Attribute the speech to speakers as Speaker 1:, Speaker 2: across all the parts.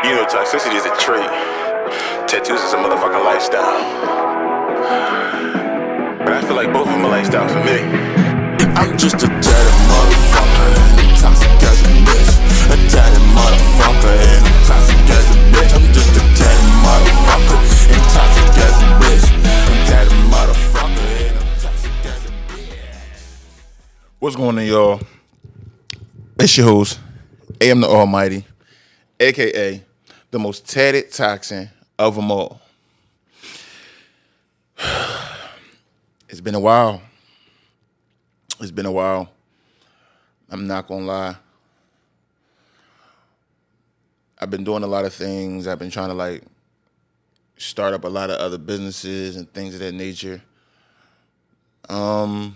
Speaker 1: You know, toxicity is a trait. Tattoos is a motherfucking lifestyle. But I feel like both of them are lifestyle for me.
Speaker 2: I'm just a tatted motherfucker and I'm toxic as a bitch. A tatted motherfucker and I'm toxic as a bitch. I'm just a tatted motherfucker and toxic as a bitch. I'm tatted motherfucker and I'm toxic as a bitch.
Speaker 3: What's going on, y'all? It's your host, AM the Almighty, aka the most tatted toxin of them all. It's been a while. I'm not gonna lie. I've been doing a lot of things. I've been trying to start up a lot of other businesses and things of that nature. I'm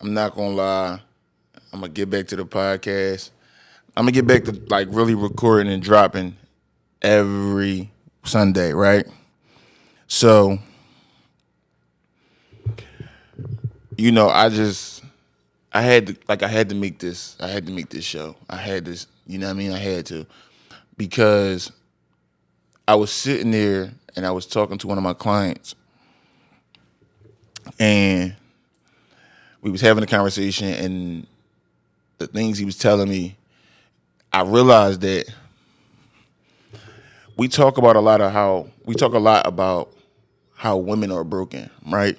Speaker 3: not gonna lie. I'm gonna get back to the podcast. I'm gonna get back to really recording and dropping every Sunday, right? So, I had to make this. I had to make this show. I had this. You know what I mean? I had to, because I was sitting there and I was talking to one of my clients, and we was having a conversation, and the things he was telling me, I realized that we talk a lot about how women are broken, right?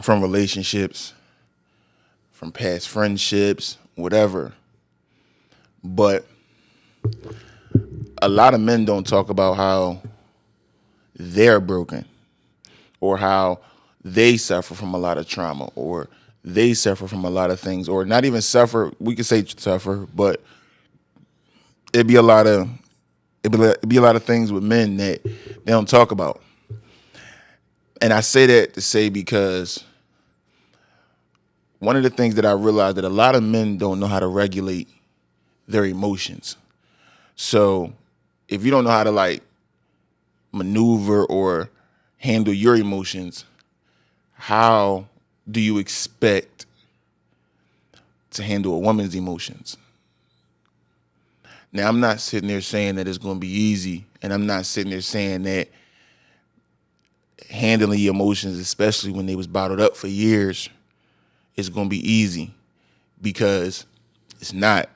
Speaker 3: From relationships, from past friendships, whatever. But a lot of men don't talk about how they're broken, or how they suffer from a lot of trauma, or they suffer from a lot of things, or not even suffer. We could say suffer, but it'd be a lot of things with men that they don't talk about. And I say that to say, because one of the things that I realized, that a lot of men don't know how to regulate their emotions. So if you don't know how to maneuver or handle your emotions, how do you expect to handle a woman's emotions? Now, I'm not sitting there saying that it's going to be easy, and I'm not sitting there saying that handling your emotions, especially when they was bottled up for years, is going to be easy, because it's not.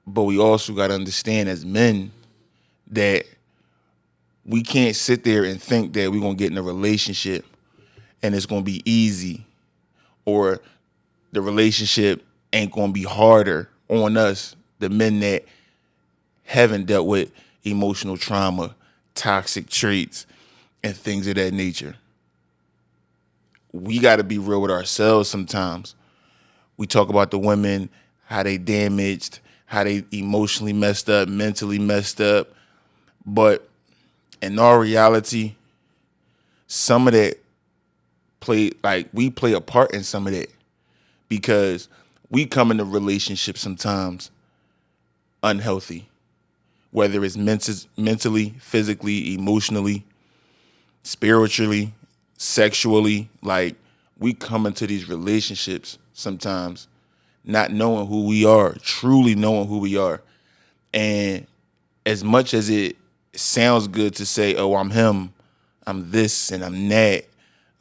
Speaker 3: But we also got to understand as men that we can't sit there and think that we're going to get in a relationship and it's going to be easy, or the relationship ain't going to be harder on us, the men that haven't dealt with emotional trauma, toxic traits, and things of that nature. We got to be real with ourselves sometimes. We talk about the women, how they damaged, how they emotionally messed up, mentally messed up. But in our reality, some of that we play a part in some of that, because we come into relationships sometimes unhealthy, whether it's mentally, physically, emotionally, spiritually, sexually. We come into these relationships sometimes not knowing who we are, truly knowing who we are. And as much as it sounds good to say, oh, I'm him, I'm this, and I'm that,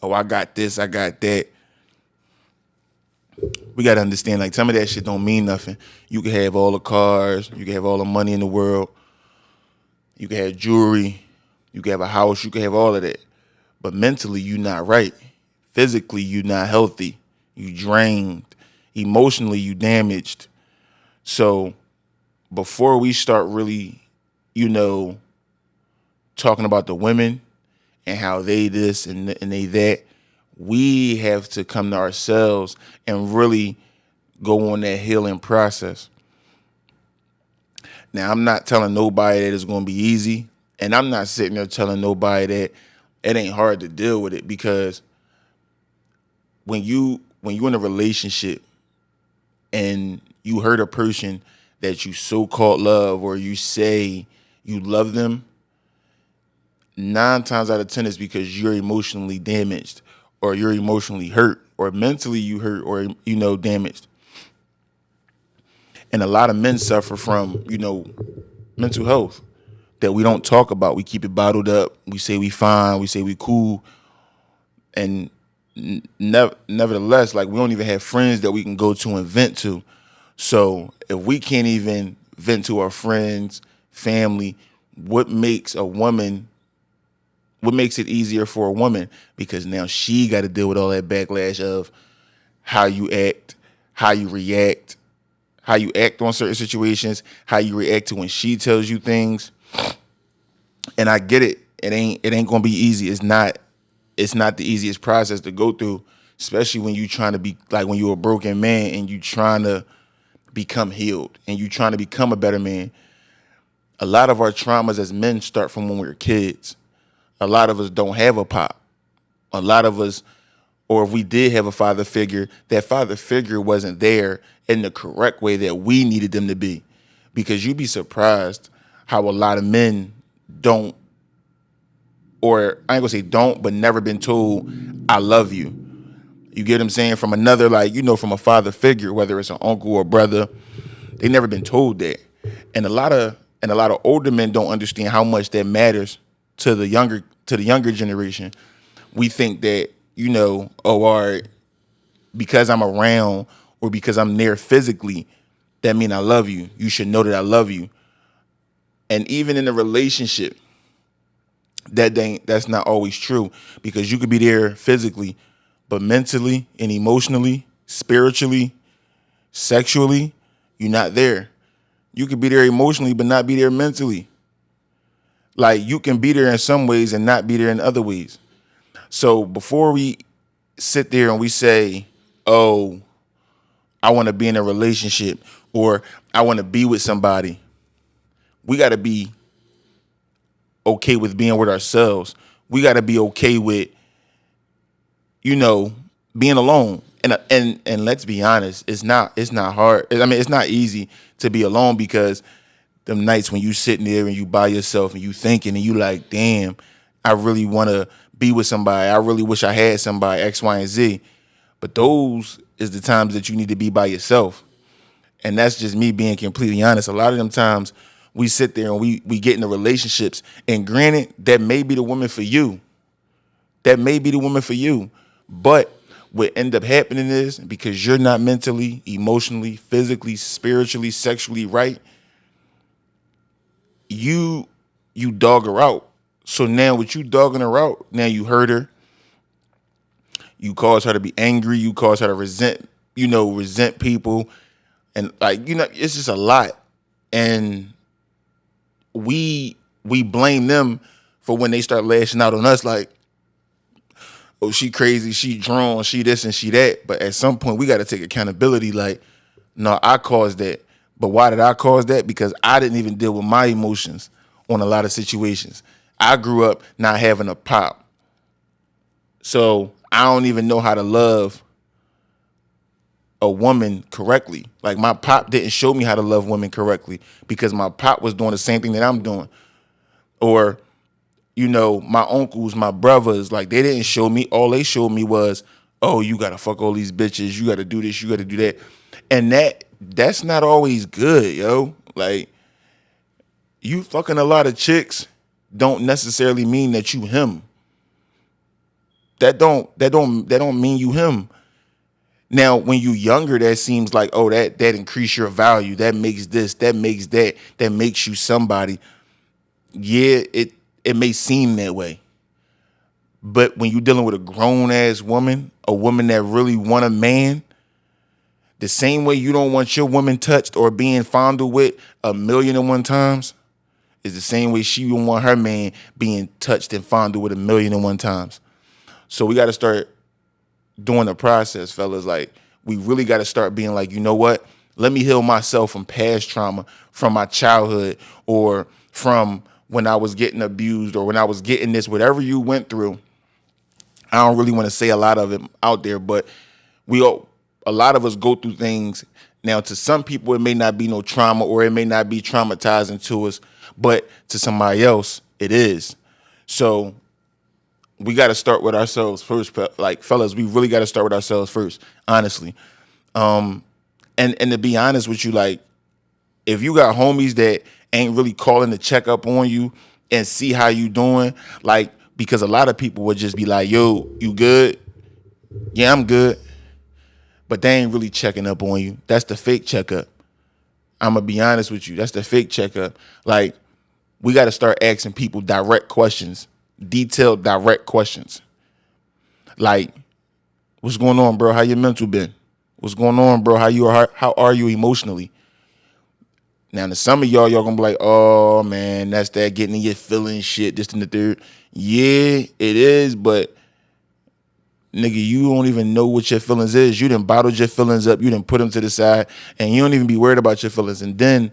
Speaker 3: oh, I got this, I got that, we got to understand, some of that shit don't mean nothing. You can have all the cars, you can have all the money in the world, you can have jewelry, you can have a house, you can have all of that. But mentally, you not right. Physically, you not healthy. You drained. Emotionally, you damaged. So before we start really, talking about the women and how they this and they that, we have to come to ourselves and really go on that healing process. Now, I'm not telling nobody that it's going to be easy, and I'm not sitting there telling nobody that it ain't hard to deal with it, because when you in a relationship and you hurt a person that you so-called love, or you say you love them, 9 times out of 10 is because you're emotionally damaged, or you're emotionally hurt, or mentally you hurt, or damaged. And a lot of men suffer from, mental health that we don't talk about. We keep it bottled up. We say we fine. We say we cool. And nevertheless, like, we don't even have friends that we can go to and vent to. So if we can't even vent to our friends, family, what makes it easier for a woman? Because now she got to deal with all that backlash of how you act, how you react, how you act on certain situations, how you react to when she tells you things. And I get it. It ain't gonna be easy. It's not the easiest process to go through, especially when you trying to be like, when you're a broken man and you trying to become healed and you trying to become a better man. A lot of our traumas as men start from when we were kids. A lot of us don't have a pop. A lot of us, or if we did have a father figure, that father figure wasn't there in the correct way that we needed them to be. Because you'd be surprised how a lot of men don't, or I ain't gonna say don't, but never been told, I love you. You get what I'm saying? From another, from a father figure, whether it's an uncle or brother, they never been told that. And a lot of older men don't understand how much that matters to the younger generation. We think that, all right, because I'm around or because I'm near physically, that mean I love you. You should know that I love you. And even in a relationship, that's not always true, because you could be there physically, but mentally and emotionally, spiritually, sexually, you're not there. You could be there emotionally, but not be there mentally. Like, you can be there in some ways and not be there in other ways. So before we sit there and we say, oh, I want to be in a relationship or I want to be with somebody, we got to be okay with being with ourselves. We got to be okay with, being alone. And let's be honest, it's not hard. I mean, it's not easy to be alone, because them nights when you sitting there and you by yourself and you thinking and you like, damn, I really want to be with somebody. I really wish I had somebody, X, Y, and Z. But those is the times that you need to be by yourself. And that's just me being completely honest. A lot of them times we sit there and we get into relationships, and granted, that may be the woman for you. That may be the woman for you. But what end up happening is, because you're not mentally, emotionally, physically, spiritually, sexually right, you dog her out. So now with you dogging her out, now you hurt her. You cause her to be angry. You cause her to resent people. And it's just a lot. And we blame them for when they start lashing out on us, like, oh, she crazy, she drawn, she this and she that. But at some point, we got to take accountability. Like, no, I caused that. But why did I cause that? Because I didn't even deal with my emotions on a lot of situations. I grew up not having a pop. So I don't even know how to love a woman correctly. Like, my pop didn't show me how to love women correctly, because my pop was doing the same thing that I'm doing. Or, my uncles, my brothers, like, they didn't show me. All they showed me was, oh, you got to fuck all these bitches. You got to do this. You got to do that. And that's not always good, yo. Like, you fucking a lot of chicks don't necessarily mean that you him. That don't mean you him. Now, when you younger, that seems like, oh, that increase your value. That makes this, that makes that makes you somebody. Yeah, it may seem that way. But when you're dealing with a grown-ass woman, a woman that really want a man, the same way you don't want your woman touched or being fondled with 1,000,001 times is the same way she don't want her man being touched and fondled with 1,000,001 times. So we got to start doing the process, fellas. Like, we really got to start being like, you know what? Let me heal myself from past trauma, from my childhood, or from when I was getting abused, or when I was getting this, whatever you went through. I don't really want to say a lot of it out there, but a lot of us go through things. Now, to some people, it may not be no trauma, or it may not be traumatizing to us, but to somebody else, it is. So we got to start with ourselves first. Like, fellas, we really got to start with ourselves first, honestly. And to be honest with you, like, if you got homies that ain't really calling to check up on you and see how you doing, like, because a lot of people would just be like, yo, you good? Yeah, I'm good. But they ain't really checking up on you. That's the fake checkup. I'm going to be honest with you. That's the fake checkup. Like, we got to start asking people direct questions, detailed, direct questions. Like, what's going on, bro? How your mental been? What's going on, bro? How are you emotionally? Now, to some of y'all gonna be like, oh man, that's that getting in your feelings shit, this and the third. Yeah, it is, but nigga, you don't even know what your feelings is. You done bottled your feelings up, you done put them to the side, and you don't even be worried about your feelings. And then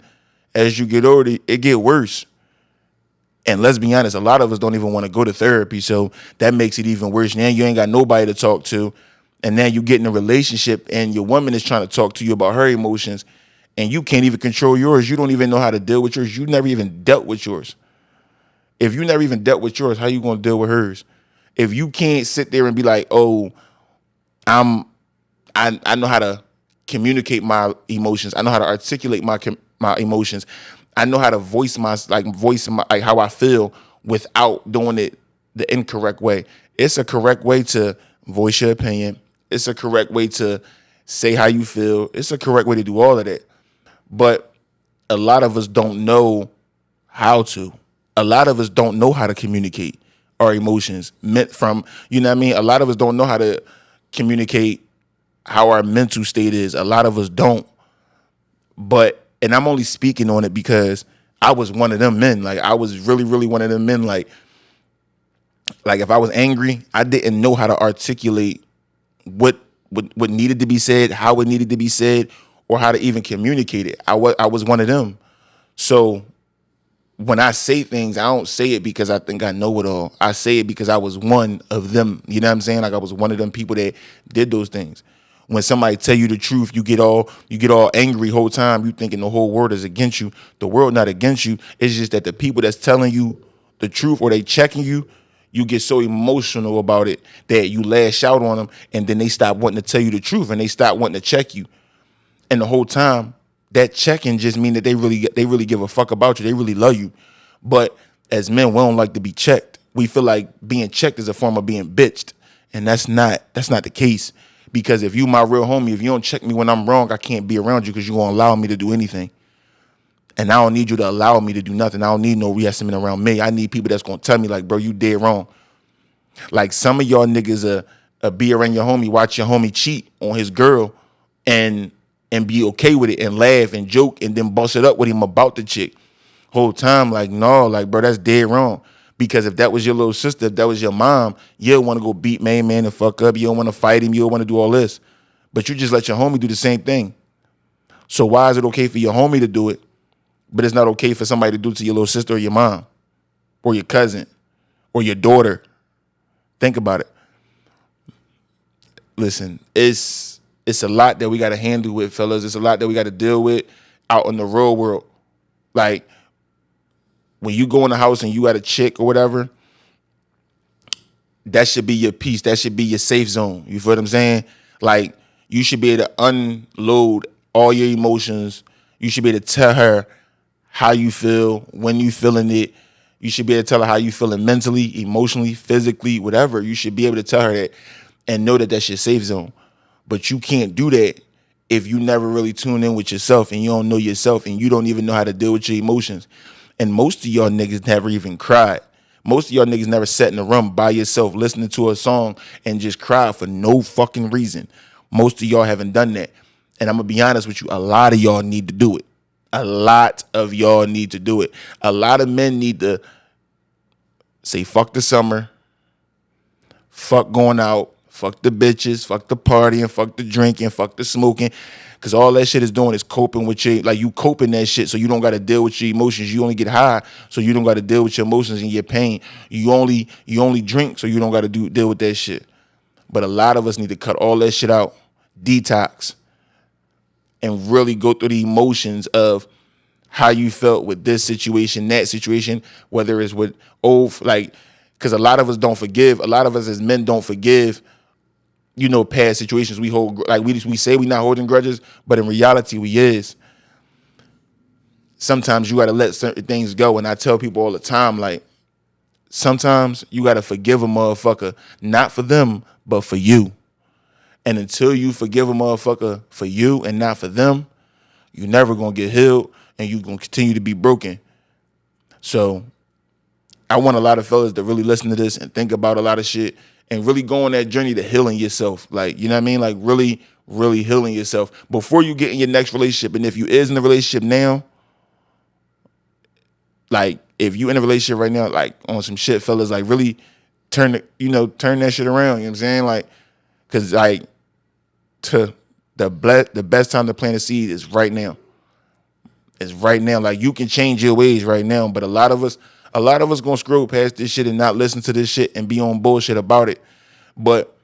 Speaker 3: as you get older, it get worse. And let's be honest, a lot of us don't even want to go to therapy, so that makes it even worse. Now you ain't got nobody to talk to, and then you get in a relationship and your woman is trying to talk to you about her emotions, and you can't even control yours. You don't even know how to deal with yours. You never even dealt with yours. If you never even dealt with yours, how you gonna deal with hers? If you can't sit there and be like, oh, I know how to communicate my emotions. I know how to articulate my emotions. I know how to voice my like how I feel without doing it the incorrect way. It's a correct way to voice your opinion. It's a correct way to say how you feel. It's a correct way to do all of that. But a lot of us don't know how to. A lot of us don't know how to communicate our emotions meant from, you know what I mean? A lot of us don't know how to communicate how our mental state is. A lot of us don't. But, and I'm only speaking on it because I was one of them men. Like, I was really, really one of them men. Like if I was angry, I didn't know how to articulate what needed to be said, how it needed to be said, or how to even communicate it. I was one of them. So when I say things, I don't say it because I think I know it all. I say it because I was one of them. You know what I'm saying? Like, I was one of them people that did those things. When somebody tell you the truth, you get all angry whole time. You thinking the whole world is against you. The world not against you. It's just that the people that's telling you the truth or they checking you, you get so emotional about it that you lash out on them, and then they stop wanting to tell you the truth and they stop wanting to check you. And the whole time, that checking just mean that they really give a fuck about you. They really love you. But as men, we don't like to be checked. We feel like being checked is a form of being bitched. And that's not the case. Because if you my real homie, if you don't check me when I'm wrong, I can't be around you because you're going to allow me to do anything. And I don't need you to allow me to do nothing. I don't need no re-estimate around me. I need people that's going to tell me like, bro, you dead wrong. Like, some of y'all niggas be around your homie, watch your homie cheat on his girl and be okay with it and laugh and joke and then bust it up with him about the chick. Whole time, like, no, like, bro, that's dead wrong. Because if that was your little sister, if that was your mom, you don't want to go beat man and fuck up. You don't want to fight him. You don't want to do all this. But you just let your homie do the same thing. So why is it okay for your homie to do it, but it's not okay for somebody to do it to your little sister or your mom or your cousin or your daughter? Think about it. Listen, it's a lot that we got to handle with, fellas. It's a lot that we got to deal with out in the real world. Like, when you go in the house and you got a chick or whatever, that should be your peace. That should be your safe zone. You feel what I'm saying? Like, you should be able to unload all your emotions. You should be able to tell her how you feel, when you feeling it. You should be able to tell her how you feeling mentally, emotionally, physically, whatever. You should be able to tell her that and know that that's your safe zone. But you can't do that if you never really tune in with yourself and you don't know yourself and you don't even know how to deal with your emotions. And most of y'all niggas never even cried. Most of y'all niggas never sat in a room by yourself listening to a song and just cried for no fucking reason. Most of y'all haven't done that. And I'm going to be honest with you, a lot of y'all need to do it. A lot of y'all need to do it. A lot of men need to say fuck the summer, fuck going out, fuck the bitches, fuck the partying, fuck the drinking, fuck the smoking. Because all that shit is doing is coping with your, like, you coping that shit so you don't got to deal with your emotions. You only get high so you don't got to deal with your emotions and your pain. You only drink so you don't got to deal with that shit. But a lot of us need to cut all that shit out, detox, and really go through the emotions of how you felt with this situation, that situation, whether it's with because a lot of us don't forgive. A lot of us as men don't forgive, past situations. We hold, like, we say we not holding grudges, but in reality we is. sometimes you got to let certain things go. And I tell people all the time, like, sometimes you got to forgive a motherfucker, not for them, but for you. And until you forgive a motherfucker for you and not for them, you're never going to get healed and you're going to continue to be broken. So I want a lot of fellas to really listen to this and think about a lot of shit and really go on that journey to healing yourself. Like, you know what I mean? Like really, really healing yourself before you get in your next relationship. And if you is in a relationship now, like if you in a relationship right now, like on some shit, fellas, like really turn that shit around. You know what I'm saying? Like, cause like the best time to plant a seed is right now. It's right now. Like you can change your ways right now, but a lot of us gonna scroll past this shit and not listen to this shit and be on bullshit about it. But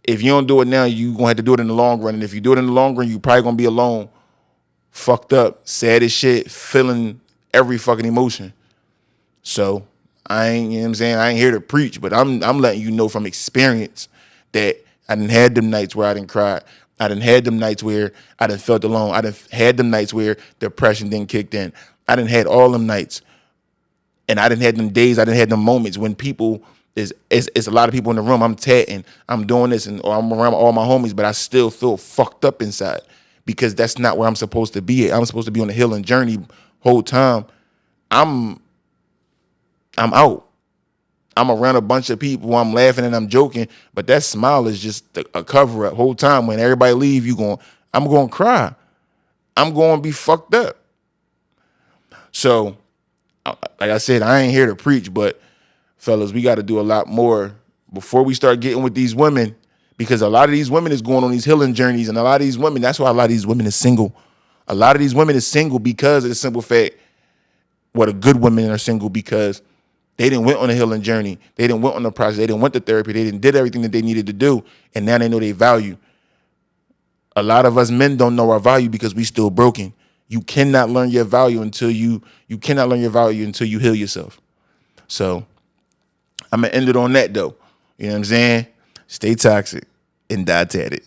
Speaker 3: if you don't do it now, you gonna have to do it in the long run. And if you do it in the long run, you probably gonna be alone, fucked up, sad as shit, feeling every fucking emotion. So I ain't, you know what I'm saying? I ain't here to preach, but I'm letting you know from experience that I done had them nights where I done cried. I done had them nights where I done felt alone. I done had them nights where depression didn't kick in. I done had all them nights. And I done had them days, I done had them moments when people, it's a lot of people in the room, I'm tatting, I'm doing this, or I'm around all my homies, but I still feel fucked up inside because that's not where I'm supposed to be at. I'm supposed to be on a healing journey whole time. I'm out. I'm around a bunch of people. I'm laughing and I'm joking, but that smile is just a cover up. Whole time when everybody leave, I'm going to cry. I'm going to be fucked up. So, like I said, I ain't here to preach, but fellas, we got to do a lot more before we start getting with these women, because a lot of these women is going on these healing journeys, and a lot of these women, that's why a lot of these women is single. A lot of these women is single because of the simple fact, the good women are single because they didn't went on a healing journey. They didn't went on the process. They didn't went to therapy. They didn't did everything that they needed to do. And now they know their value. A lot of us men don't know our value because we still broken. You cannot learn your value until you heal yourself. So I'm gonna end it on that though. You know what I'm saying? Stay toxic and die tatted.